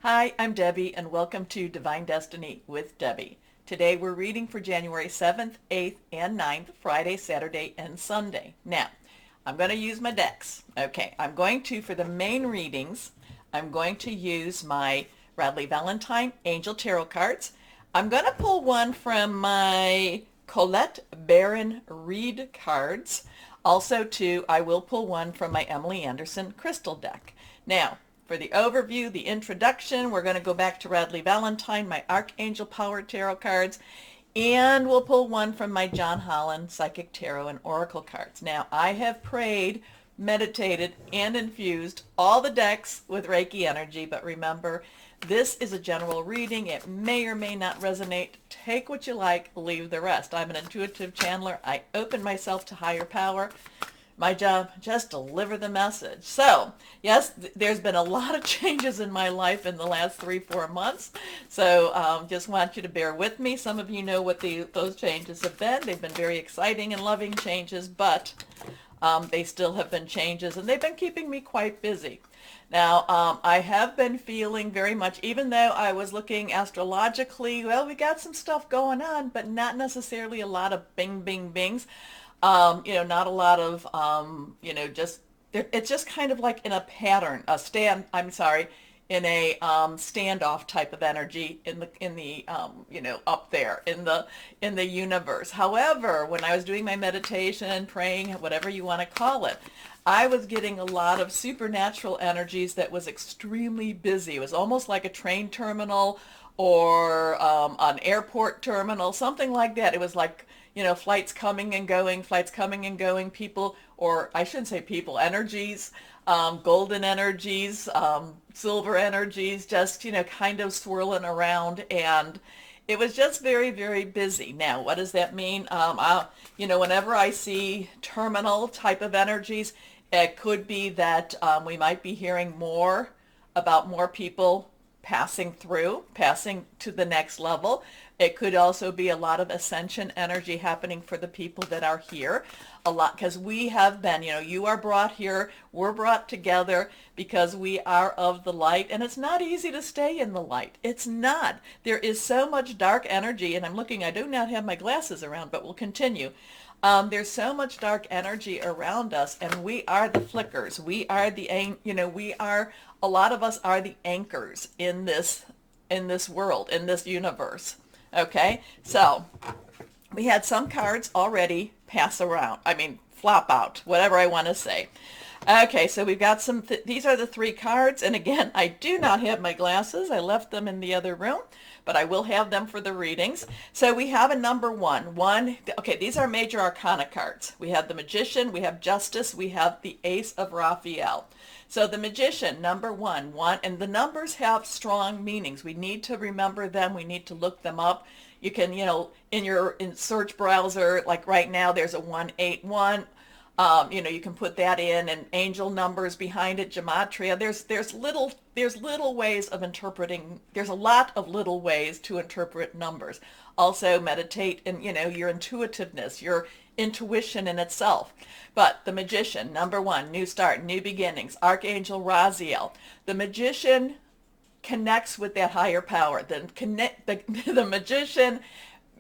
Hi, I'm Debbie, and welcome to Divine Destiny with Debbie. Today we're reading for January 7th, 8th, and 9th, Friday, Saturday, and Sunday. Now, I'm going to use my decks. Okay, for the main readings, I'm going to use my Radley Valentine Angel Tarot cards. I'm going to pull one from my Colette Baron Reed cards. Also, too, I will pull one from my Emily Anderson crystal deck. Now, for the overview, the introduction, we're going to go back to Radley Valentine, my Archangel Power Tarot cards, and we'll pull one from my John Holland Psychic Tarot and Oracle cards. Now, I have prayed, meditated, and infused all the decks with Reiki energy, but remember, this is a general reading. It may or may not resonate. Take what you like, leave the rest. I'm an intuitive channeler. I open myself to higher power. My job, just deliver the message. So, yes, there's been a lot of changes in my life in the last 3-4 months. So, just want you to bear with me. Some of you know what those changes have been. They've been very exciting and loving changes, but they still have been changes, and they've been keeping me quite busy. Now, I have been feeling very much, even though I was looking astrologically, well, we got some stuff going on, but not necessarily a lot of bing, bing, bings. Not a lot of, it's just kind of like in a pattern, in a standoff type of energy up there in the universe. However, when I was doing my meditation, praying, whatever you want to call it, I was getting a lot of supernatural energies that was extremely busy. It was almost like a train terminal or an airport terminal, something like that. It was like, flights coming and going, people, or I shouldn't say people, energies, golden energies, silver energies, just, kind of swirling around. And it was just very, very busy. Now, what does that mean? Whenever I see terminal type of energies, it could be that we might be hearing more about more people passing to the next level. It could also be a lot of ascension energy happening for the people that are here. A lot, because we have been, you are brought here, we're brought together because we are of the light, and it's not easy to stay in the light. It's not. There is so much dark energy, and I do not have my glasses around, but we'll continue. There's so much dark energy around us, and we are the flickers. A lot of us are the anchors in this world, in this universe. Okay, so we had some cards already flop out, whatever I want to say. Okay, so we've got these are the 3 cards, and again, I do not have my glasses. I left them in the other room, but I will have them for the readings. So we have a number 1. Okay, these are major arcana cards. We have the Magician, we have Justice, we have the Ace of Raphael. So the Magician, number 1, and the numbers have strong meanings. We need to remember them. We need to look them up. You can, in search browser, like right now, there's a 181. You can put that in, and angel numbers behind it, gematria. There's little ways of interpreting. There's a lot of little ways to interpret numbers. Also meditate in, your intuitiveness, your intuition in itself. But the Magician, number 1, new start, new beginnings, Archangel Raziel. The Magician connects with that higher power. The Magician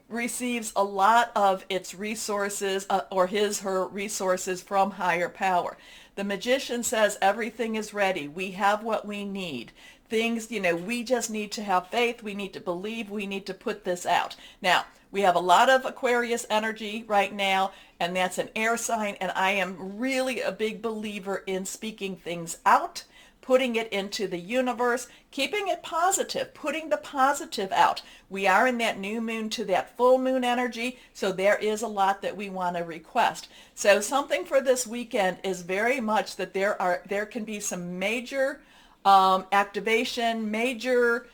receives a lot of its resources or her resources from higher power. The Magician says everything is ready. We have what we need. Things, we just need to have faith. We need to believe. We need to put this out. Now, we have a lot of Aquarius energy right now, and that's an air sign, and I am really a big believer in speaking things out, putting it into the universe, keeping it positive, putting the positive out. We are in that new moon to that full moon energy, so there is a lot that we want to request. So something for this weekend is very much that there can be some major activation, major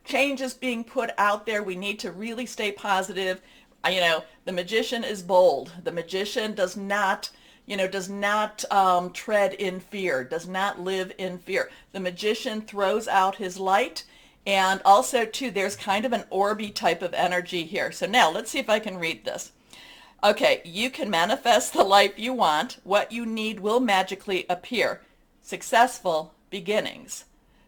changes being put out there. We need to really stay positive. The Magician is bold. The Magician does not tread in fear, does not live in fear. The Magician throws out his light, and also, too, there's kind of an orby type of energy here. So now, let's see if I can read this. Okay, you can manifest the life you want. What you need will magically appear. Successful, beginnings.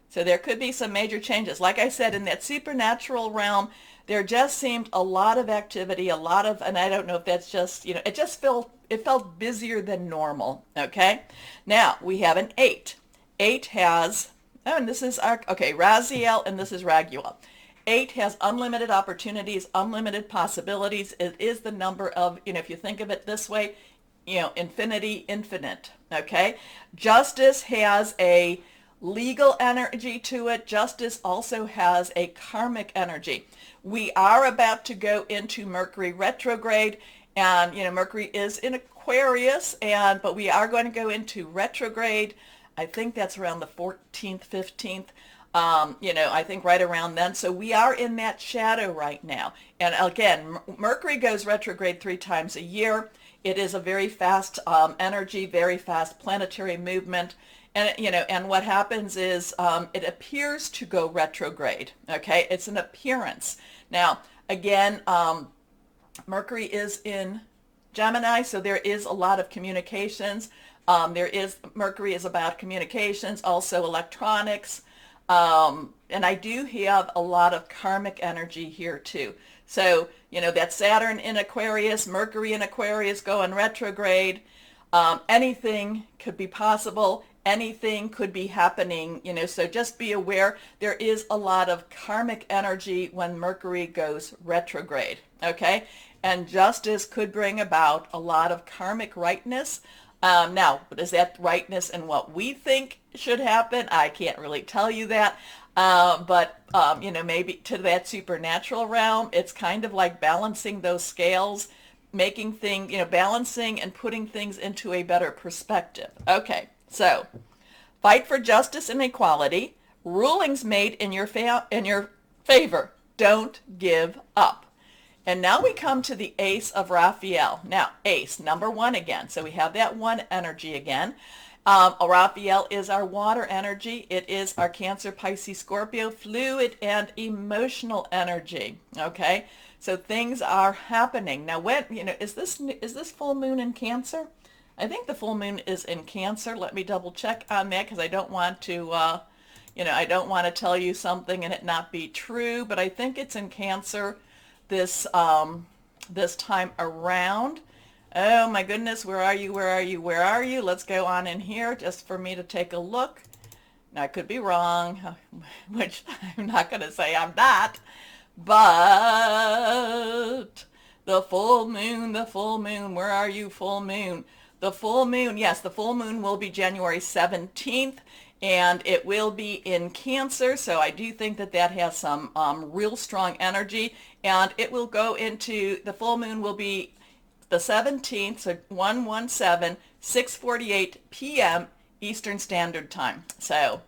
So there could be some major changes. Like I said, in that supernatural realm, there just seemed a lot of activity, a lot of, and I don't know if that's just, it felt busier than normal, okay? Now, we have an 8. 8 has, oh, and this is our, okay, Raziel, and this is Raguel. 8 has unlimited opportunities, unlimited possibilities. It is the number of, if you think of it this way, infinity, infinite, okay? Justice has a legal energy to it. Justice also has a karmic energy. We are about to go into Mercury retrograde, and Mercury is in Aquarius, but we are going to go into retrograde. I think that's around the 14th, 15th. I think right around then. So we are in that shadow right now. And again, Mercury goes retrograde 3 times a year. It is a very fast energy, very fast planetary movement. And, and what happens is it appears to go retrograde, okay? It's an appearance. Now, again, Mercury is in Gemini, so there is a lot of communications. Mercury is about communications, also electronics. And I do have a lot of karmic energy here too. So, that Saturn in Aquarius, Mercury in Aquarius going retrograde, anything could be possible. Anything could be happening, so just be aware there is a lot of karmic energy when Mercury goes retrograde, okay? And justice could bring about a lot of karmic rightness. Now, is that rightness in what we think should happen? I can't really tell you that. But maybe to that supernatural realm, it's kind of like balancing those scales, making things, balancing and putting things into a better perspective. Okay. So, fight for justice and equality. Rulings made in your favor. Don't give up. And now we come to the Ace of Raphael. Now, Ace, number 1 again. So we have that 1 energy again. Raphael is our water energy. It is our Cancer, Pisces, Scorpio, fluid and emotional energy. Okay, so things are happening. Now, when is this full moon in Cancer? I think the full moon is in Cancer. Let me double check on that because I don't want to, I don't want to tell you something and it not be true. But I think it's in Cancer this time around. Oh my goodness, where are you? Where are you? Where are you? Let's go on in here just for me to take a look. Now I could be wrong, which I'm not going to say I'm not. But the full moon, where are you, full moon? The full moon, yes, the full moon will be January 17th, and it will be in Cancer, so I do think that that has some real strong energy, and it will go into, the full moon will be the 17th, so 117, 6:48 p.m. Eastern Standard Time. So,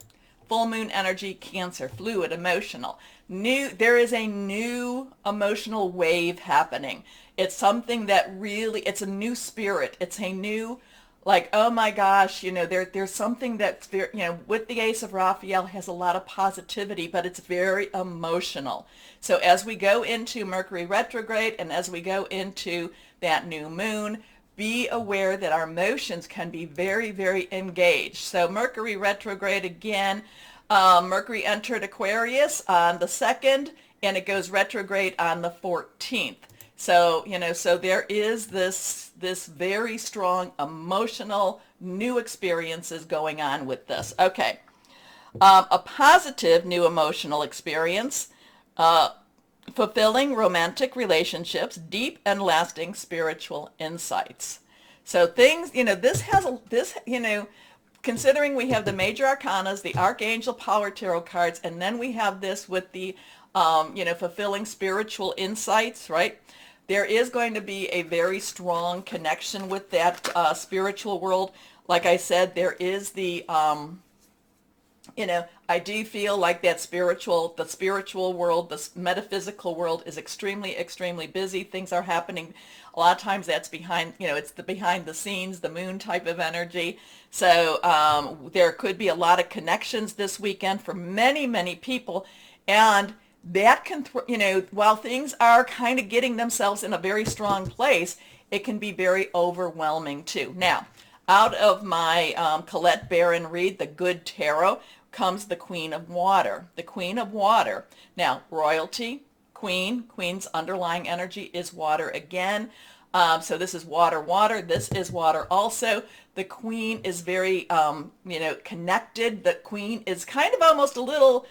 full moon energy, Cancer, fluid, emotional. There is a new emotional wave happening. It's something that really, it's a new spirit. It's a new, like, oh my gosh, there's something that's very, with the Ace of Raphael has a lot of positivity, but it's very emotional. So as we go into Mercury retrograde and as we go into that new moon, be aware that our emotions can be very, very engaged. So Mercury retrograde again, Mercury entered Aquarius on the 2nd, and it goes retrograde on the 14th. So, so there is this very strong emotional new experiences going on with this. Okay. A positive new emotional experience, fulfilling romantic relationships, deep and lasting spiritual insights. So things, considering we have the major arcanas, the Archangel Power Tarot cards, and then we have this with the, fulfilling spiritual insights, right? There is going to be a very strong connection with that spiritual world. Like I said, there is the, I do feel like the spiritual world, the metaphysical world is extremely, extremely busy. Things are happening. A lot of times that's behind, it's the behind the scenes, the moon type of energy. So there could be a lot of connections this weekend for many, many people. And that can, while things are kind of getting themselves in a very strong place, it can be very overwhelming too. Now, Out of my Colette Baron read, The Good Tarot, comes the Queen of Water. The Queen of Water. Now, royalty, queen. Queen's underlying energy is water again. So this is water, water. This is water also. The queen is very, connected. The queen is kind of almost a little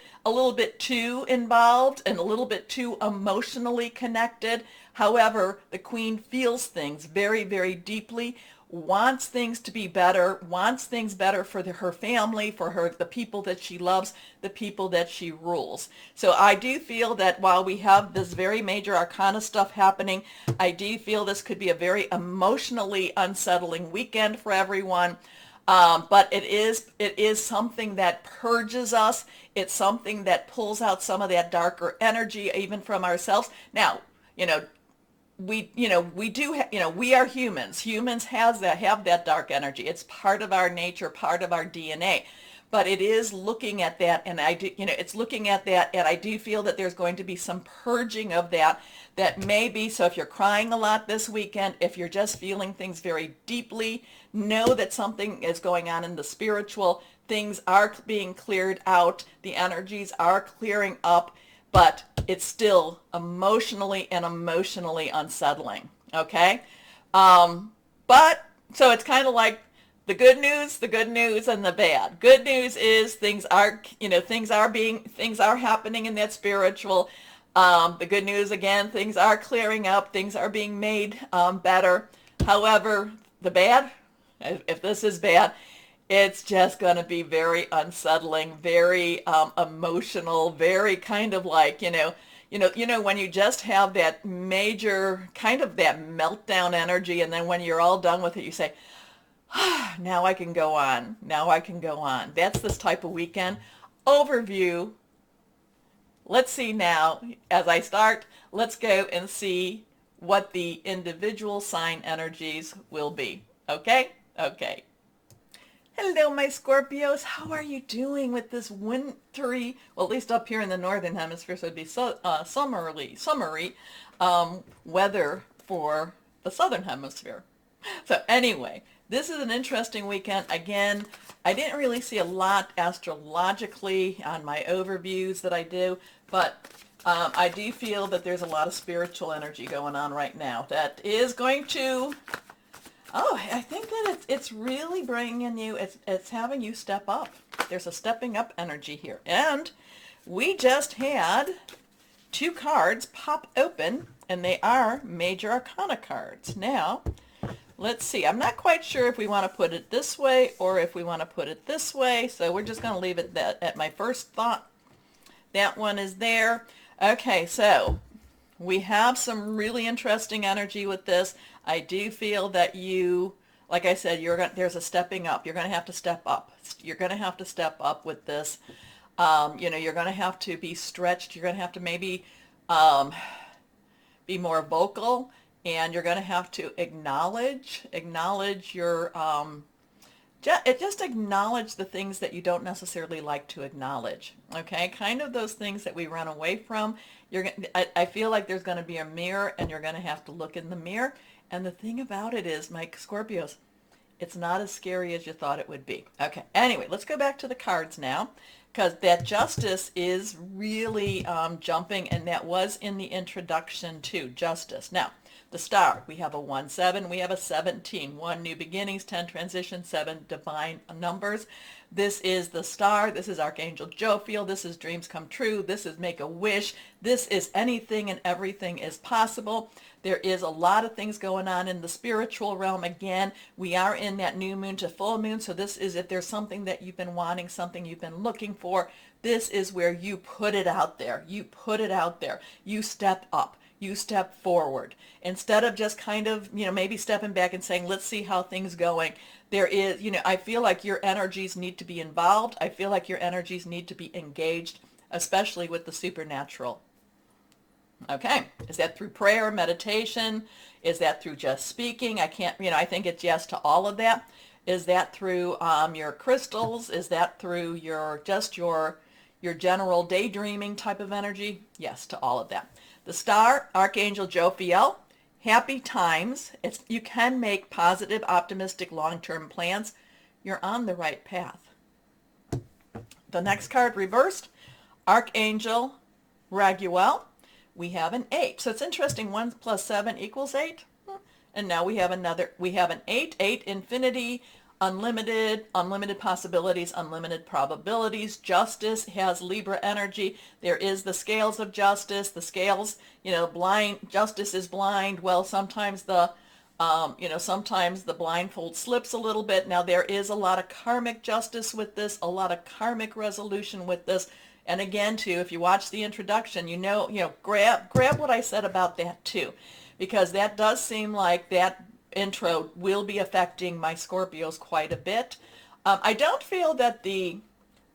bit too involved and a little bit too emotionally connected. However, the queen feels things very, very deeply, wants things to be better, wants things better for her family, for the people that she loves, the people that she rules. So I do feel that while we have this very major arcana stuff happening, I do feel this could be a very emotionally unsettling weekend for everyone. But it is something that purges us. It's something that pulls out some of that darker energy even from ourselves. Now, we are humans. Humans have that dark energy. It's part of our nature, part of our DNA. But it is looking at that, and it's looking at that, and I do feel that there's going to be some purging of that maybe. So if you're crying a lot this weekend, if you're just feeling things very deeply, know that something is going on in the spiritual. Things are being cleared out. The energies are clearing up, but it's still emotionally unsettling. Okay? But so it's kind of like the good news, and the bad. Good news is things are happening in that spiritual. The good news, again, things are clearing up, things are being made better. However, the bad, if this is bad, it's just going to be very unsettling, very emotional, very kind of like, when you just have that major kind of that meltdown energy, and then when you're all done with it, you say, now I can go on. Now I can go on. That's this type of weekend. Overview. Let's see now, as I start, let's go and see what the individual sign energies will be. Okay? Okay. Hello, my Scorpios. How are you doing with this wintry, well, at least up here in the northern hemisphere, so it'd be summery weather for the southern hemisphere. So anyway, this is an interesting weekend. Again, I didn't really see a lot astrologically on my overviews that I do, but I do feel that there's a lot of spiritual energy going on right now that is going to, I think that it's really bringing you, it's having you step up. There's a stepping up energy here. And we just had 2 cards pop open, and they are major arcana cards. Now, let's see. I'm not quite sure if we want to put it this way or if we want to put it this way, so we're just going to leave it at my first thought. That one is there. Okay, so we have some really interesting energy with this. I do feel that you, like I said, there's a stepping up. You're going to have to step up. You're going to have to step up with this. You're going to have to be stretched. You're going to have to maybe be more vocal. And you're going to have to acknowledge your, just acknowledge the things that you don't necessarily like to acknowledge. Okay, kind of those things that we run away from. I feel like there's going to be a mirror, and you're going to have to look in the mirror. And the thing about it is, my Scorpios, it's not as scary as you thought it would be. Okay, anyway, let's go back to the cards now, because that Justice is really jumping, and that was in the introduction to Justice. Now, the Star, we have a 1-7, we have a 17, 1 new beginnings, 10 transitions, 7 divine numbers. This is the Star, this is Archangel Jophiel, this is dreams come true, this is make a wish, this is anything and everything is possible. There is a lot of things going on in the spiritual realm. Again, we are in that new moon to full moon, so this is, if there's something that you've been wanting, something you've been looking for, this is where you put it out there. You put it out there. You step up. You step forward. Instead of just kind of, maybe stepping back and saying, let's see how things going. There is, I feel like your energies need to be involved. I feel like your energies need to be engaged, especially with the supernatural. Okay. Is that through prayer, meditation? Is that through just speaking? I think it's yes to all of that. Is that through your crystals? Is that through your general daydreaming type of energy? Yes to all of that. The Star, Archangel Jophiel, happy times. You can make positive, optimistic, long-term plans. You're on the right path. The next card reversed, Archangel Raguel. We have an 8. So it's interesting, 1 plus 7 equals 8. And now we have an 8, 8, infinity, unlimited, unlimited possibilities, unlimited probabilities. Justice has Libra energy. There is the scales of justice. The scales, blind, justice is blind. Well, sometimes sometimes the blindfold slips a little bit. Now there is a lot of karmic justice with this, a lot of karmic resolution with this. And again, too, if you watch the introduction, grab what I said about that too, because that does seem like that intro will be affecting my Scorpios quite a bit. I don't feel that the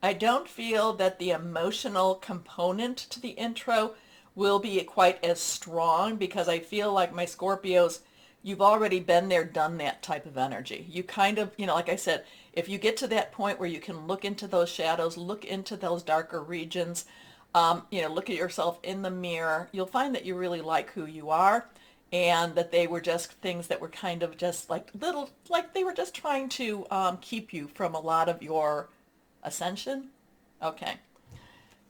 emotional component to the intro will be quite as strong, because I feel like my Scorpios, you've already been there, done that type of energy. You kind of, like I said, if you get to that point where you can look into those shadows, look into those darker regions, look at yourself in the mirror, you'll find that you really like who you are, and that they were just things that were kind of just like they were just trying to keep you from a lot of your ascension. Okay.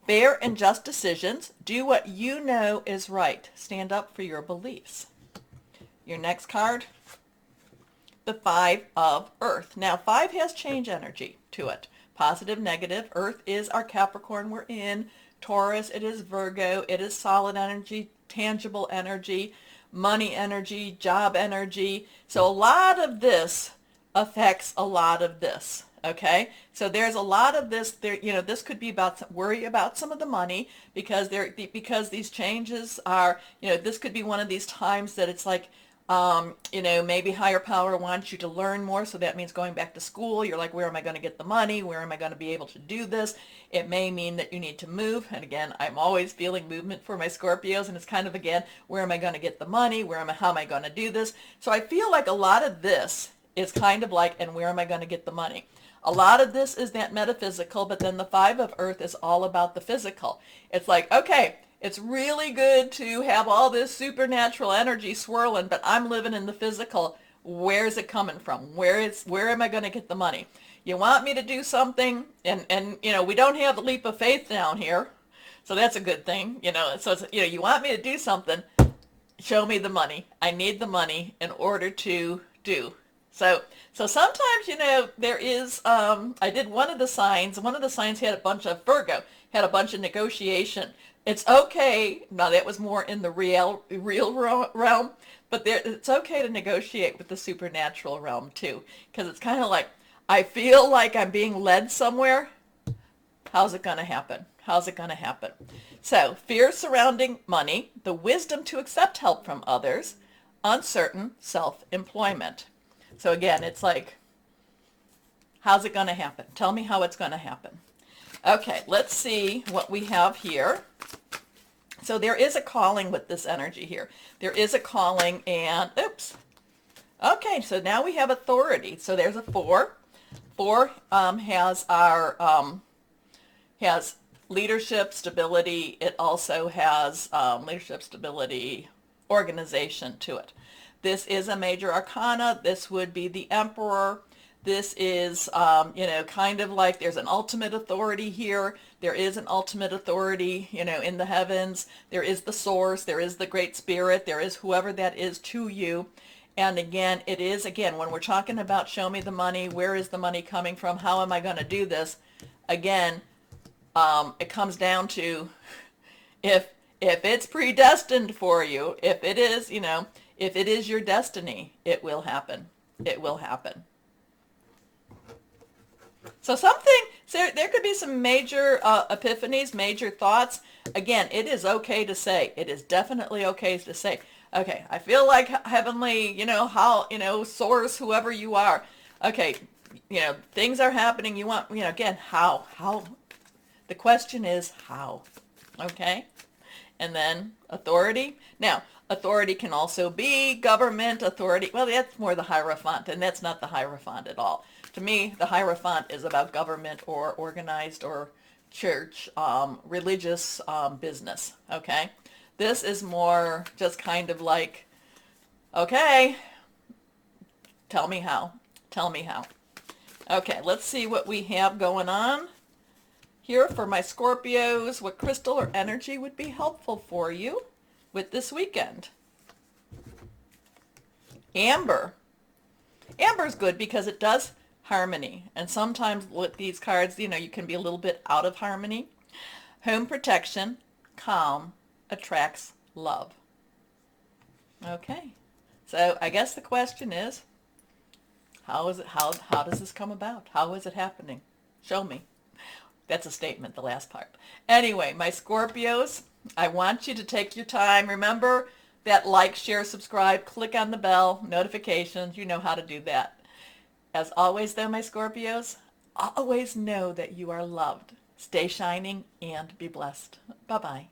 Fair and just decisions. Do what you know is right. Stand up for your beliefs. Your next card, the 5 of Earth. Now, 5 has change energy to it. Positive, negative. Earth is our Capricorn we're in. Taurus, it is Virgo. It is solid energy, tangible energy, money energy, job energy. So a lot of this affects a lot of this. Okay, so there's a lot of this there. This could be about worry about some of the money, because these changes are, this could be one of these times that it's like, maybe higher power wants you to learn more, so that means going back to school. You're like, where am I going to get the money? Where am I going to be able to do this? It may mean that you need to move. And again, I'm always feeling movement for my Scorpios, and it's kind of, again, where am I going to get the money? How am I going to do this? So I feel like a lot of this is kind of like, and where am I going to get the money? A lot of this is that metaphysical, but then the 5 of Earth is all about the physical. It's like, okay, it's really good to have all this supernatural energy swirling, but I'm living in the physical. Where is it coming from? Where am I going to get the money? You want me to do something, and we don't have the leap of faith down here, so that's a good thing. So it's, you want me to do something, show me the money. I need the money in order to do. So sometimes, there is, I did one of the signs had a bunch of, Virgo had a bunch of negotiation. It's okay. Now that was more in the real realm, but it's okay to negotiate with the supernatural realm too, because it's kind of like, I feel like I'm being led somewhere. How's it going to happen? How's it going to happen? So fear surrounding money, the wisdom to accept help from others, uncertain self-employment. So again, it's like, how's it going to happen? Tell me how it's going to happen. Okay, let's see what we have here. So there is a calling with this energy here. There is a calling, and, oops. Okay, so now we have authority. So there's a 4. 4 has has leadership, stability. It also has leadership, stability, organization to it. This is a major arcana. This would be the Emperor. This is, kind of like there's an ultimate authority here. There is an ultimate authority, in the heavens. There is the source. There is the Great Spirit. There is whoever that is to you. And again, it is, when we're talking about show me the money, where is the money coming from? How am I going to do this? Again, it comes down to if it's predestined for you, if it is, if it is your destiny, it will happen. It will happen. So there could be some major epiphanies, major thoughts. Again, it is okay to say. It is definitely okay to say, okay, I feel like heavenly, source, whoever you are. Okay, things are happening. You want, again, how? The question is how, okay? And then authority. Now, authority can also be government authority. Well, that's more the Hierophant, and that's not the Hierophant at all. To me, the Hierophant is about government or organized or church, religious business, okay? This is more just kind of like, Okay, tell me how. Tell me how. Okay, let's see what we have going on here for my Scorpios. What crystal or energy would be helpful for you with this weekend? Amber. Amber's good because it does harmony. And sometimes with these cards, you can be a little bit out of harmony. Home protection, calm, attracts love. Okay. So I guess the question is, how does this come about? How is it happening? Show me. That's a statement, the last part. Anyway, my Scorpios, I want you to take your time. Remember that like, share, subscribe, click on the bell, notifications. You know how to do that. As always, though, my Scorpios, always know that you are loved. Stay shining and be blessed. Bye-bye.